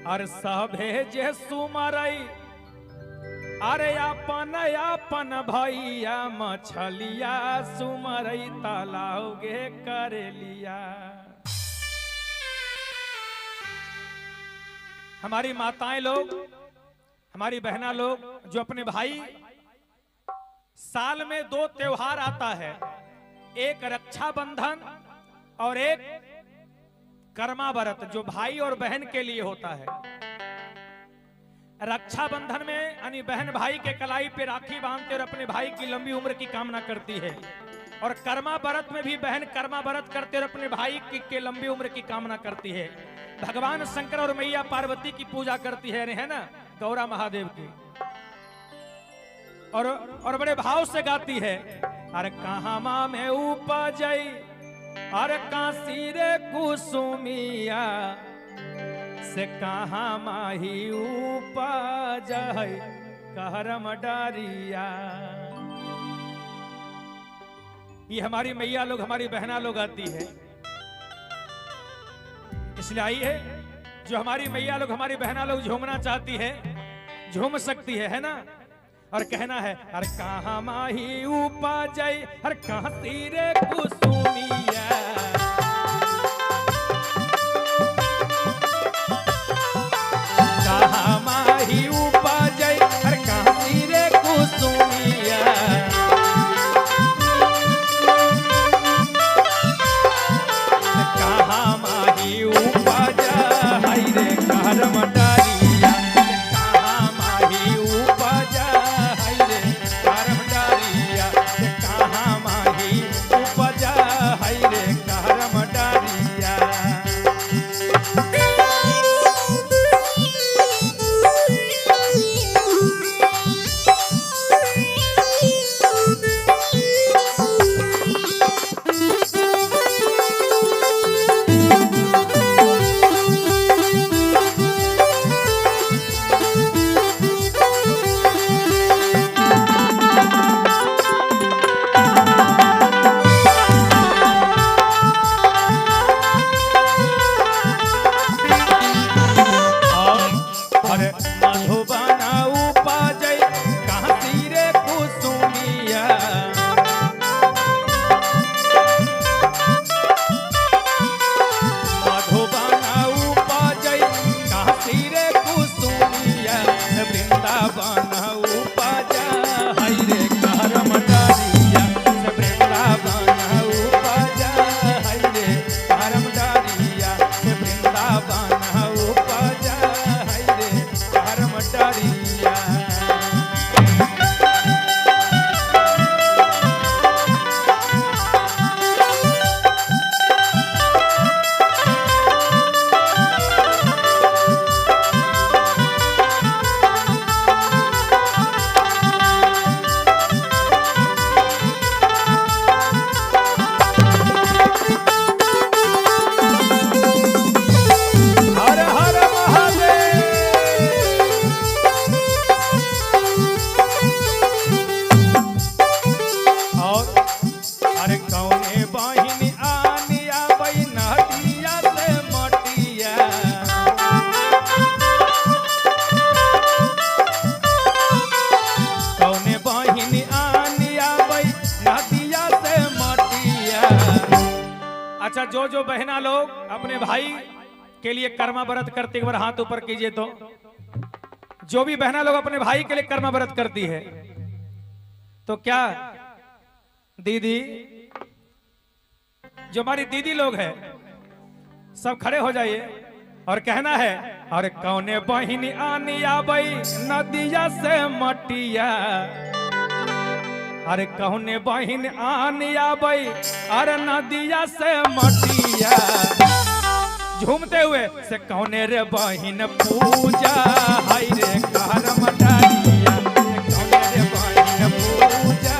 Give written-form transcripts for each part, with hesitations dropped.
और सभे जे सुमरई अरे अपन अपन भैया मछलिया सुमरई तालाब गे करेलिया। हमारी माताएं लोग, हमारी बहना लोग जो अपने भाई, साल में 2 त्योहार आता है, एक रक्षाबंधन और एक कर्मा व्रत, जो भाई और बहन के लिए होता है। रक्षाबंधन में यानी बहन भाई के कलाई पे राखी बांधते और अपने भाई की लंबी उम्र की कामना करती है, और कर्मा व्रत में भी बहन कर्मा व्रत करते और अपने भाई की लंबी उम्र की कामना करती है। भगवान शंकर और मैया पार्वती की पूजा करती है ना, गौरा महादेव की, और बड़े भाव से गाती है, अरे कहाँ माँ में उपजई अरे काशी रे कुसुमिया से कहाँ माही उपजई कहरम डारिया। ये हमारी मैया लोग, हमारी बहना लोग आती है, इसलिए आई है। जो हमारी मैया लोग, हमारी बहना लोग झूमना चाहती है, झूम सकती है ना, और कहना है, अरे कहाँ माही उपजई अरे कहाँ तीरे कुसुमिया, कहाँ माही उपजई अरे कहाँ तीरे कुसुमिया, कहाँ माही उपजई रे कहरम डारिया, कहाँ माही उपजई रे कहरम डारिया, कहाँ माही उपजई रे कहरम डारिया। अच्छा, जो बहना लोग अपने भाई के लिए कर्मा व्रत करते, एक बार हाथ ऊपर कीजिए। तो जो भी बहना लोग अपने भाई के लिए कर्मा व्रत करती है, तो क्या दीदी, जो हमारी दीदी लोग हैं, सब खड़े हो जाइए और कहना है, अरे कौने बहिनी आनी आबई नदिया से मटिया, अरे कौने बहिन आनी आबई अरे नदिया से मटिया, झूमते हुए से कौने रे बहिन पूजा हाय रे कहरम डारिया, कौने रे बहिन पूजा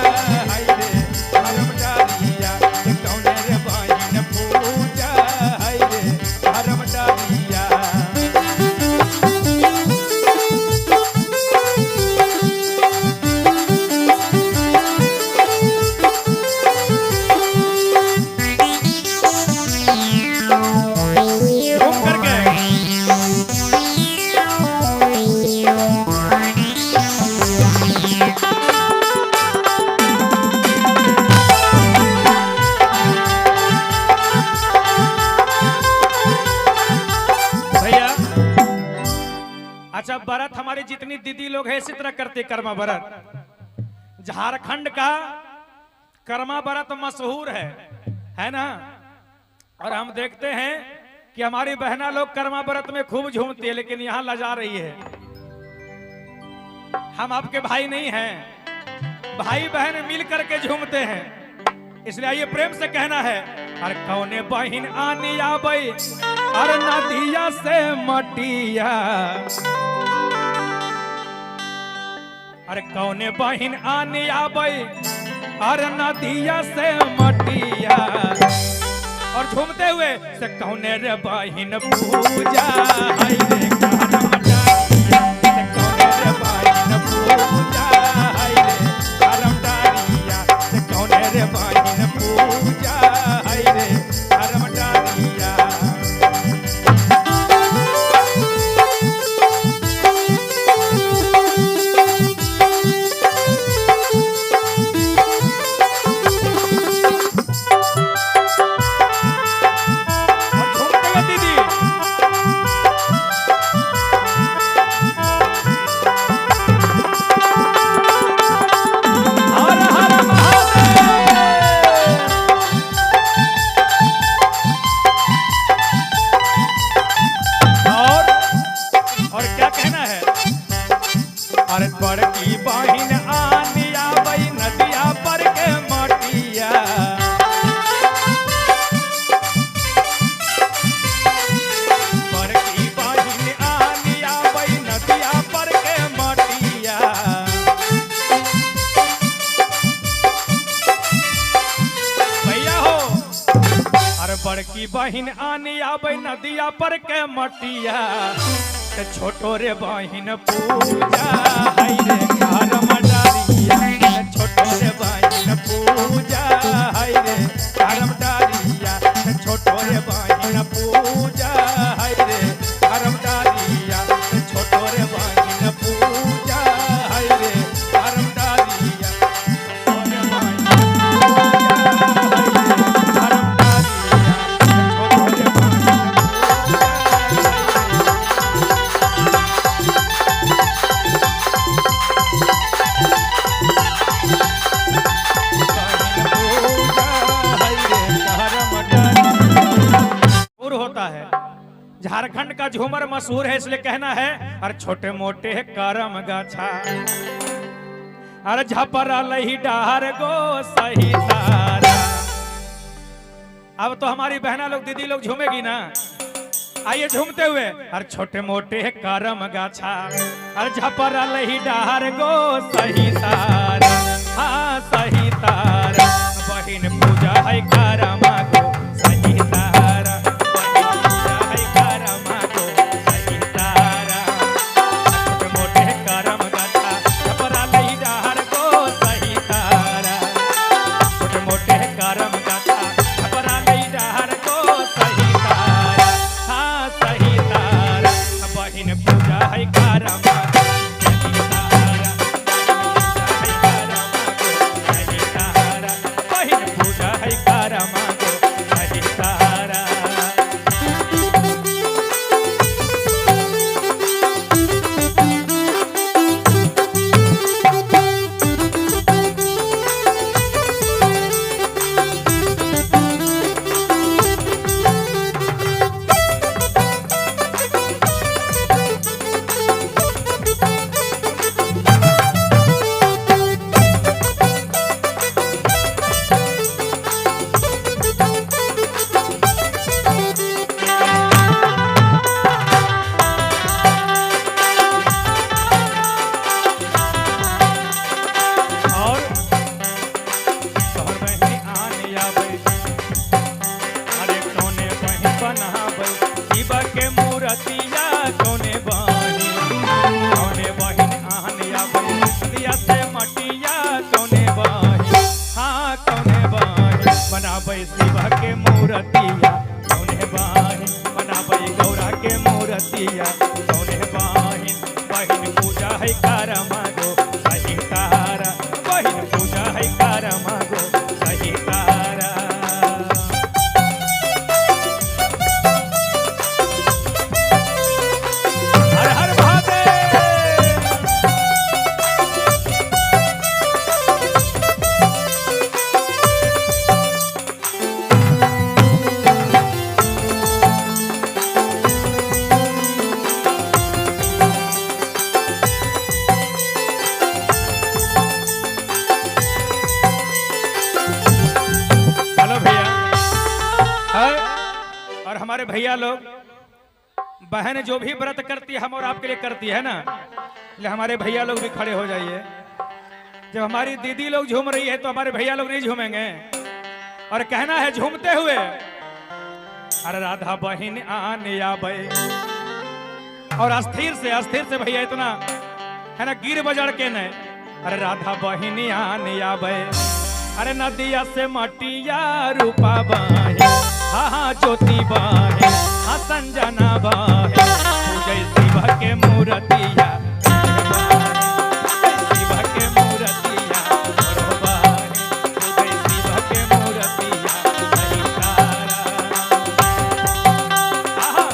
हाय रे कहरम डारिया, कौने रे बहिन पूजा हाय रे कहरम डारिया। अच्छा, व्रत हमारी जितनी दीदी लोग हैं इसी तरह करते कर्मा व्रत। झारखंड का कर्मा व्रत मशहूर है ना। और हम देखते हैं कि हमारी बहना लोग कर्मा व्रत में खूब झूमती है, लेकिन यहाँ लजा रही है। हम आपके भाई नहीं हैं, भाई बहन मिल करके झूमते हैं, इसलिए आइए प्रेम से कहना है। अरे कौने बहिन आनी आबई अरे नदिया से मटिया, अरे कौने बहिन आनी आबई अरे नदिया से मटिया, और झूमते हुए से कौने रे बहिन पूजा हाय रे करम डारिया, से कौने रे बहिन पूजा हाय रे करम डारिया, से कौने रे बहिन पूजा हाय रे करम डारिया। अरे बड़की बहिन आनी आबई नदिया पर के मटिया, बड़की बहिन आनी आबई नदिया पर के मटिया। भैया हो, अरे बड़की बहिन आनी आबई नदिया पर के मटिया, छोटो रे बहिन पूजा हाय रे करम डारिया, छोटो रे बहिन पूजा हाय रे करम डारिया, छोटो रे बहिन पूजा हाय रे करम डारिया, छोटो रे बहिन पूजा हाय रे करम डारिया, छोटो रे बहिन होता है। झारखंड का झूमर मशहूर है, इसलिए कहना है। अरे छोटे मोटे करम गाछा अरे झपरा लही डार गो सही तारा। अब तो हमारी बहना लोग दीदी लोग झूमेगी ना, आइए झूमते हुए। अरे छोटे मोटे करम गाछा अरे झपरा लही डार गो सही तारा, हाँ सही तारा, बहिन पूजा है करमा गो सही तारा, बहिन पूजा है करमा गो सही तारा। छोटे मोटे करम गाछा झपरा लही डार गो सही तारा, छोटे मोटे करम गाछा झपरा लही डार गो सही तारा, हाँ सही तारा, बहिन पूजा है करमा गो सही तारा, बहिन पूजा है करमा गो सही तारा, बहिन पूजा है करमा गो सही तारा। के मूर्तिया कौने बहिन आहनिया दिया से मटिया कौने बहिन, हाँ कौने बहिन बनाबै शिव के मूर्तिया कौने बहिन, बनाबै गौरा के मूर्तिया कौने बहिन, बहिन पूजा है करमा गो सही तारा, बहिन पूजा है करमा गो सही तारा। हर हर महादेव। हमारे भैया लोग, बहन जो भी व्रत करती है हम और आपके लिए करती है ना, ले हमारे भैया लोग भी खड़े हो जाइए। जब हमारी दीदी लोग झूम रही है तो हमारे भैया लोग नहीं झूमेंगे। और कहना है झूमते हुए, अरे राधा बहिन आने आबे। और अस्थिर से भैया इतना है ना, गिर बजड़ के नहीं, अरे राधा बहिन आने आबे। अरे नदिया से मटिया रूपा बाहे, हाँ हाँ ज्योति बाहे, हाँ संजना बाहे, जय शिव के मूर्तिया, शिव के मूर्तिया बाहे, जय शिव के मूर्तिया तारा। आहा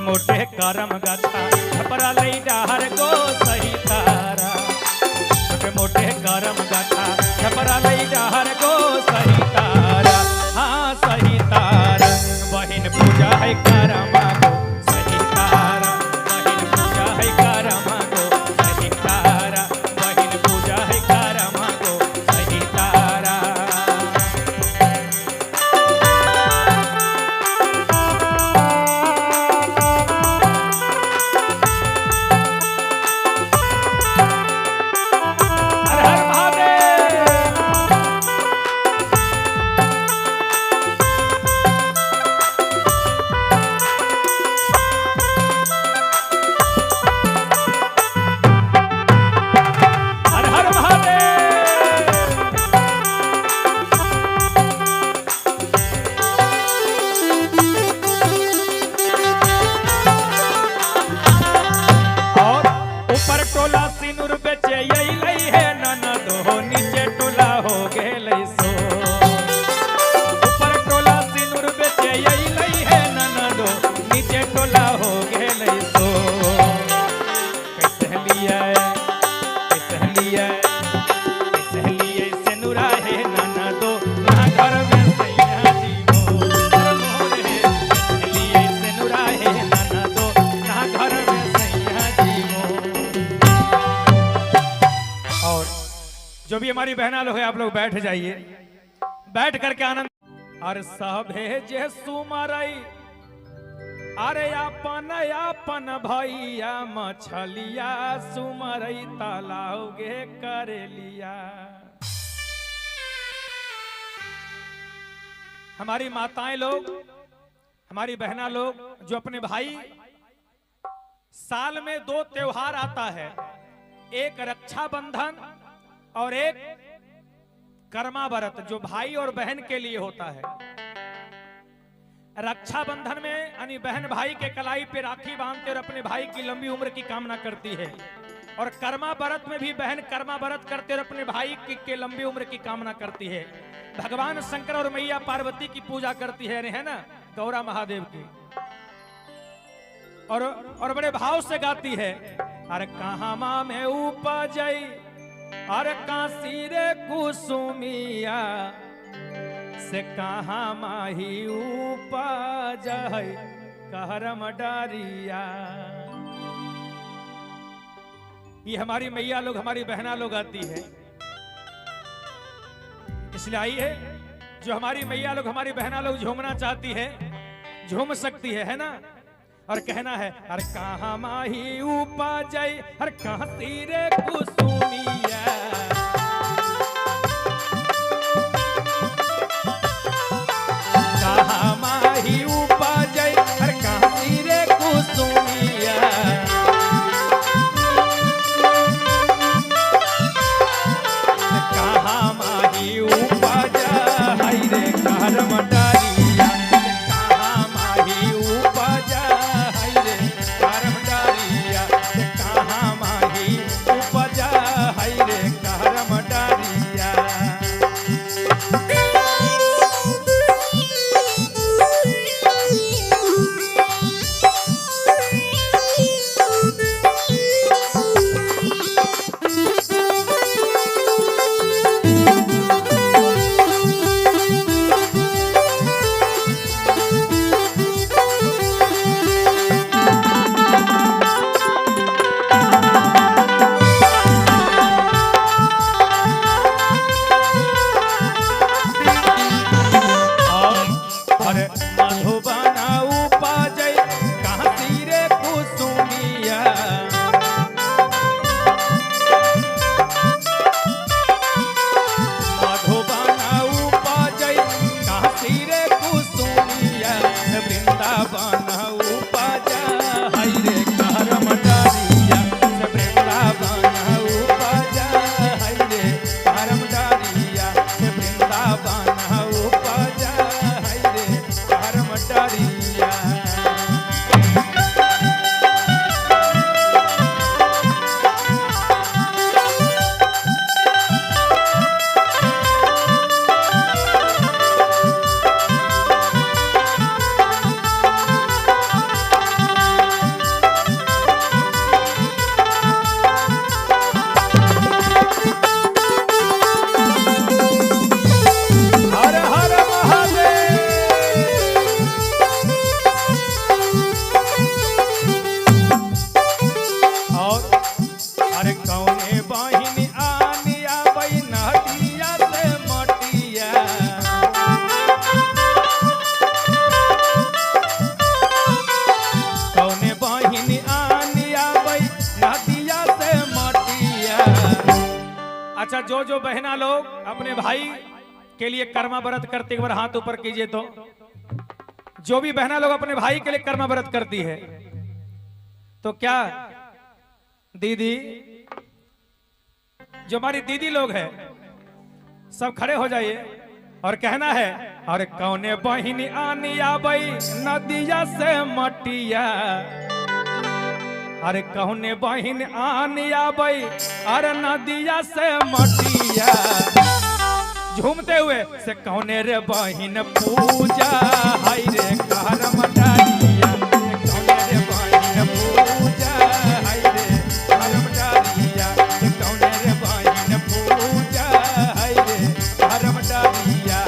मोटे करम गाथा छपरा लई डाहर गो सही तारा। छोटे मोटे करम गाथा छपरा लई डाहर गो सही तारा, हाँ सही तारा। बहिन पूजा है करमा गो सही तारा, बहिन पूजा है करमा गो सही तारा, बहिन पूजा है करमा गो सही तारा। जो भी हमारी बहना लोग है, आप लोग बैठ जाइए, बैठ करके आनंद। और सभे जे सुमरई, अरे अपन भैया मछलिया सुमरई तालाब गे करेलिया। हमारी माताएं लोग, हमारी बहना लोग जो अपने भाई, साल में 2 त्योहार आता है, एक रक्षाबंधन और एक कर्मा व्रत, जो भाई और बहन के लिए होता है। रक्षाबंधन में यानी बहन भाई के कलाई पे राखी बांधते और अपने भाई की लंबी उम्र की कामना करती है। और कर्मा व्रत में भी बहन कर्मा व्रत करते और अपने भाई की लंबी उम्र की कामना करती है। भगवान शंकर और मैया पार्वती की पूजा करती है ना, गौरा महादेव की। और बड़े भाव से गाती है, अरे कहाँ माँ में उपजई, अरे काशी रे कुसुमिया से कहाँ माही उपज है कहरम डारिया। ये हमारी मैया लोग, हमारी बहना लोग आती है। इसलिए आई है, जो हमारी मैया लोग, हमारी बहना लोग झूमना चाहती है, झूम सकती है ना। और कहना है, हर कहाँ माही उपजई, हर कहाँ रे कुसुमिया, कहाँ माही उपजई, हर कहाँ रे कुसुमिया। कहाँ माही उपज है रे कहरम डारिया, कहाँ माही उपज है रे कहरम डारिया, कहाँ माही उपज है रे अच्छा, जो जो बहना लोग अपने भाई के लिए कर्मा व्रत करते, एक बार हाथ ऊपर कीजिए। तो जो भी बहना लोग अपने भाई के लिए कर्मा व्रत करती है, तो क्या दीदी, जो हमारी दीदी लोग हैं, सब खड़े हो जाइए और कहना है, अरे कौने बहिनी आनी आबई नदिया से मटिया, अरे कौने बहिन आनी आबई अरे नदिया से मटिया, झूमते हुए से कौने रे बहिन पूजा, हाय रे करम डालिया, कौने रे बहिन पूजा, हाय रे करम डालिया, कौने रे बहिन पूजा, हाय रे करम डालिया।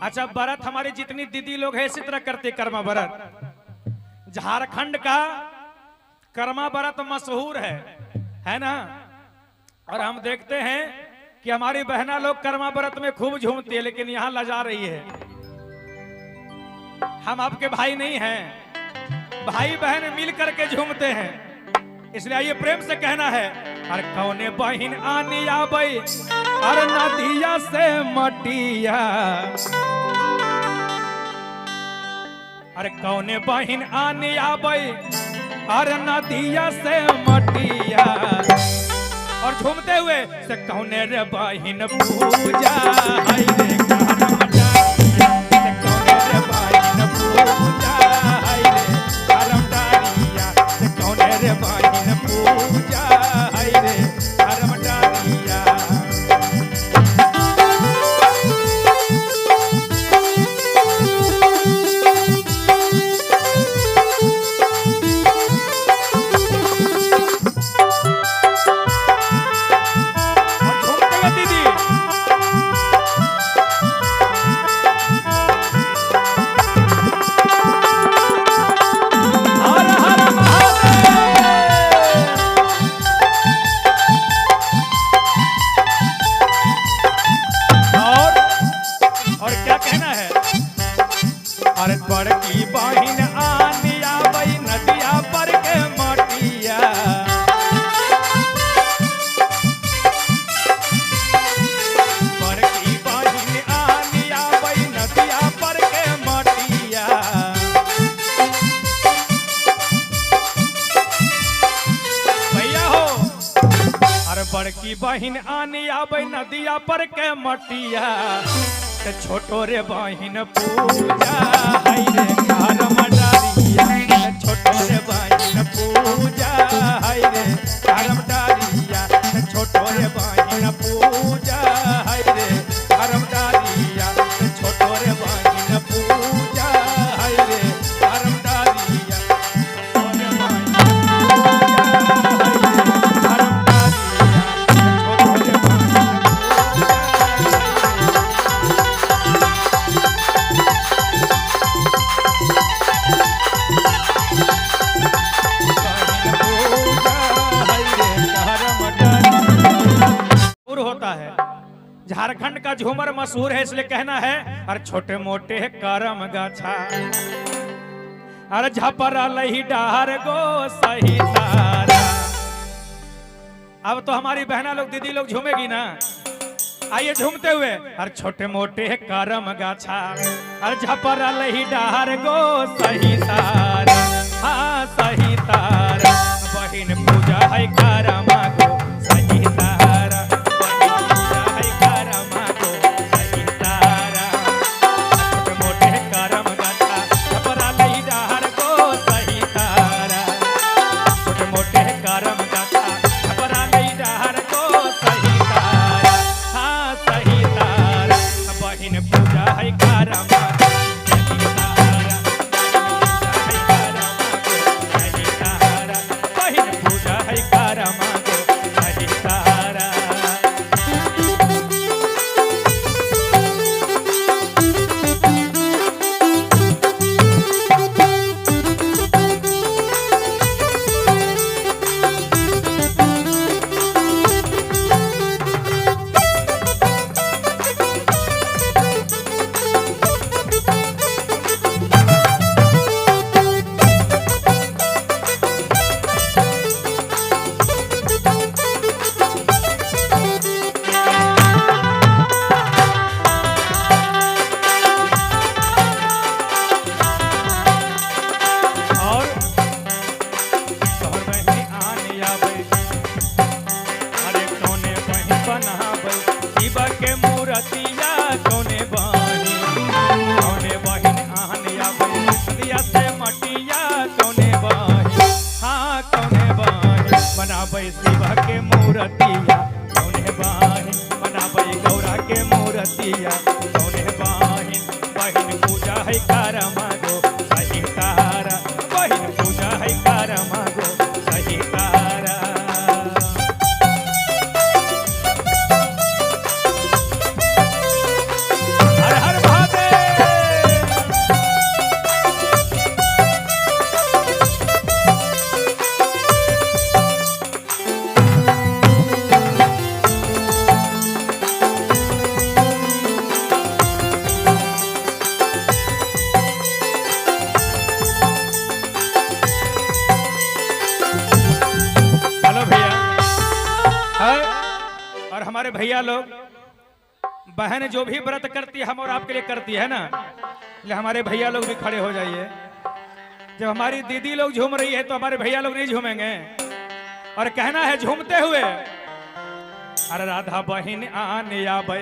अच्छा, व्रत हमारी जितनी दीदी लोग है इसी तरह करते कर्मा व्रत। झारखंड का कर्मा व्रत मशहूर है ना। और हम देखते हैं कि हमारी बहना लोग कर्मा व्रत में खूब झूमती है, लेकिन यहाँ लजा रही है। हम आपके भाई नहीं हैं, भाई बहन मिल करके झूमते हैं, इसलिए आइए प्रेम से कहना है, अरे कौने बहिन आनी आबई अरे नदिया से मटिया, अरे कौने बहिन आनी आबई अरे नदिया से मटिया, और झूमते हुए से कौने रे बहिन पूजा, हाय रे करम डालिया, से कौने रे बहिन पूजा, हाय रे करम डालिया, से कौने रे बहिन पूजा, हाय रे करम डालिया। अरे बड़की बहिन आनी आबई नदिया पर के मटिया, बड़की बहिन आनी आबई नदिया पर के मटिया, भैया हो, अरे बड़की बहिन आनी आबई नदिया पर के मटिया, छोटो रे बहिन पूजा, हाय रे करम डालिया, छोटो रे बहिन पूजा, हाय रे करम डालिया, छोटो रे बहिन पूजा, हाय रे करम डालिया, छोटो रे बहिन पूजा, हाय रे करम डालिया, होता है। झारखंड का झूमर मशहूर है, इसलिए कहना है, अरे छोटे मोटे करम गाछा, अरे झपरा लही डार गो सही तारा। अब तो हमारी बहना लोग दीदी लोग झूमेगी ना, आइए झूमते हुए, अरे छोटे मोटे करम गाछा, अरे झपरा लही डार गो सही तारा, हाँ सही तारा, बहिन पूजा है करमा गो सही तारा, पूजा है करमा सही तारा, मनाबै शिव के मूर्तिया कौने बाहिन मनाबै गौरा के मूर्तिया कौने बाहिन बहिन पूजा है कर मागो सही तारा बहिन पूजा है कर मागो सही तारा। हर हर महादेव। और हमारे भैया लोग बहन जो भी व्रत करती है हम और आपके लिए करती है ना, इसलिए हमारे भैया लोग भी खड़े हो जाइए। जब हमारी दीदी लोग झूम रही है तो हमारे भैया लोग नहीं झूमेंगे और कहना है झूमते हुए अरे राधा बहिन आने आबे।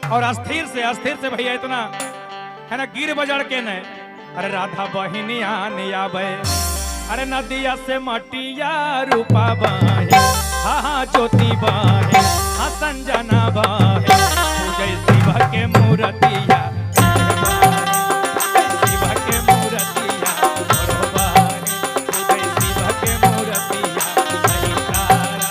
और अस्थिर से भैया इतना है ना गिर बजड़ के न अरे राधा बहिन आने आबे। अरे नदिया से मटिया रूपा बाहे हाँ ज्योति बाहे हाँ संजना बाहे पूजय शिव के मूर्तिया शिव के मूर्तिया पूजय शिव के मूर्तिया सही तारा।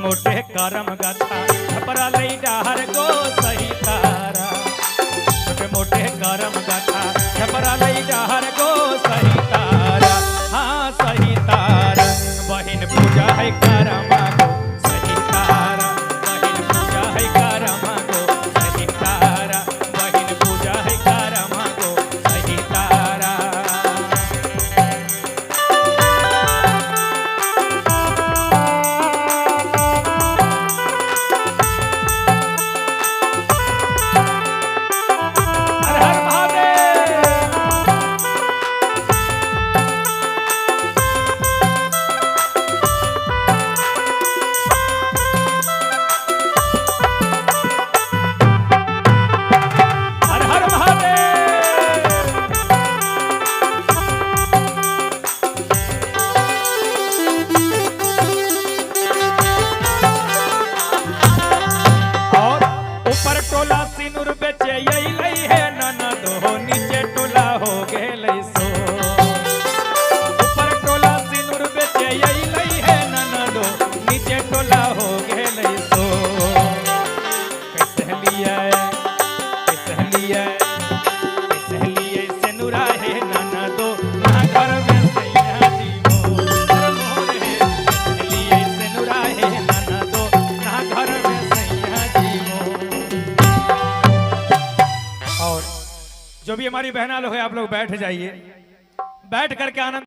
मोटे करम गाथा छपरा लई डाहर गो सही तारा छोटे मोटे करम गाथा छपरा लई डाहर गो सही तारा हाँ सही तारा बहिन पूजा है करमा गो सही तारा बहिन पूजा है करमा गो सही तारा बहिन पूजा है करमा गो सही तारा। ऊपर टोला सिनुर बेचे लई है ननदो नीचे टोला हो गेलै सो। ऊपर टोला सिनुर बेचे लई है ननदो नीचे टोला हो गेलै सो। कैसे लिए सिनुरा है ननदो ना घर में सैया जीवो कैसे लिए सिनुरा है ननदो ना घर में सैया जीवो। और जो भी हमारी बहना लोग है आप लोग बैठ जाइए, बैठ करके आनंद